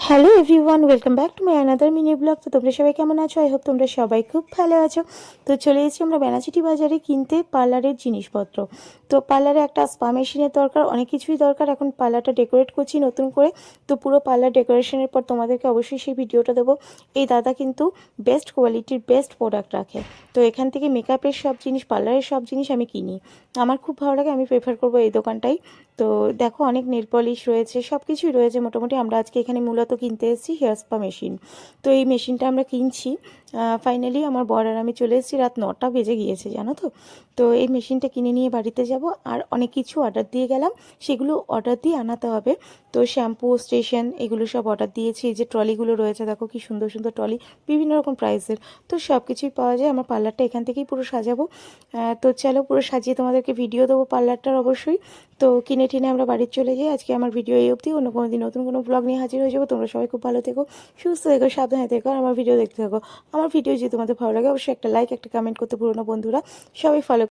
Hello everyone, welcome back to my another mini blog. তো তোমরা সবাই কেমন আছো? আই হোপ তোমরা সবাই খুব ভালো আছো। তো চলে এসেছি আমরা বেনাচিটি বাজারে কিনতে পার্লারের জিনিসপত্র। তো পার্লারে একটা স্পা মেশিনের দরকার, অনেক কিছুই দরকার। এখন পার্লারটা ডেকোরেট করছি নতুন করে। তো পুরো পার্লার ডেকোরেশনের পর তোমাদেরকে অবশ্যই সেই ভিডিওটা দেবো। এই দাদা কিন্তু বেস্ট কোয়ালিটির বেস্ট প্রোডাক্ট রাখে। তো এখান থেকে মেকআপের সব জিনিস, পার্লারের সব জিনিস আমি কিনি। আমার খুব ভালো লাগে, আমি প্রেফার করবো এই দোকানটাই। তো দেখো অনেক নেল পলিশ রয়েছে, সব কিছুই রয়েছে মোটামুটি। আমরা আজকে এখানে মূলত কিনতে এসেছি হেয়ার স্পা মেশিন। তো এই মেশিনটা আমরা কিনছি। ফাইনালি আমার বর আর আমি চলে এসেছি, রাত 9টা বেজে গিয়েছে জানো তো। তো এই মেশিনটা কিনে নিয়ে বাড়িতে যাব। আর অনেক কিছু অর্ডার দিয়ে গেলাম, সেগুলো অর্ডার দিয়ে আনাতে হবে। তো শ্যাম্পু, স্টেশন, এগুলো সব অর্ডার দিয়েছি। এই যে ট্রলিগুলো রয়েছে দেখো, কি সুন্দর সুন্দর ট্রলি, বিভিন্ন রকম প্রাইসের। তো সব কিছুই পাওয়া যায়। আমার পার্লারটা এখান থেকেই পুরো সাজাবো। তো চলো পুরো সাজিয়ে তোমাদেরকে ভিডিও দেবো পার্লারটার অবশ্যই। তো কিনে টিনে আমরা বাড়ি চলে যাই। আজকে আমার ভিডিও এই অবধি, অন্য কোনো দিন নতুন কোনো ব্লগ নিয়ে হাজির হয়ে যাবো। তোমরা সবাই খুব ভালো থেকো, সুস্থ থেকো, সাবধানে থেকো, আর আমার ভিডিও দেখতে থাকো। আমার ভিডিও যদি তোমাদের ভালো লাগে অবশ্যই একটা লাইক, একটা কমেন্ট করতে ভুলো না বন্ধুরা। সবাই ফলো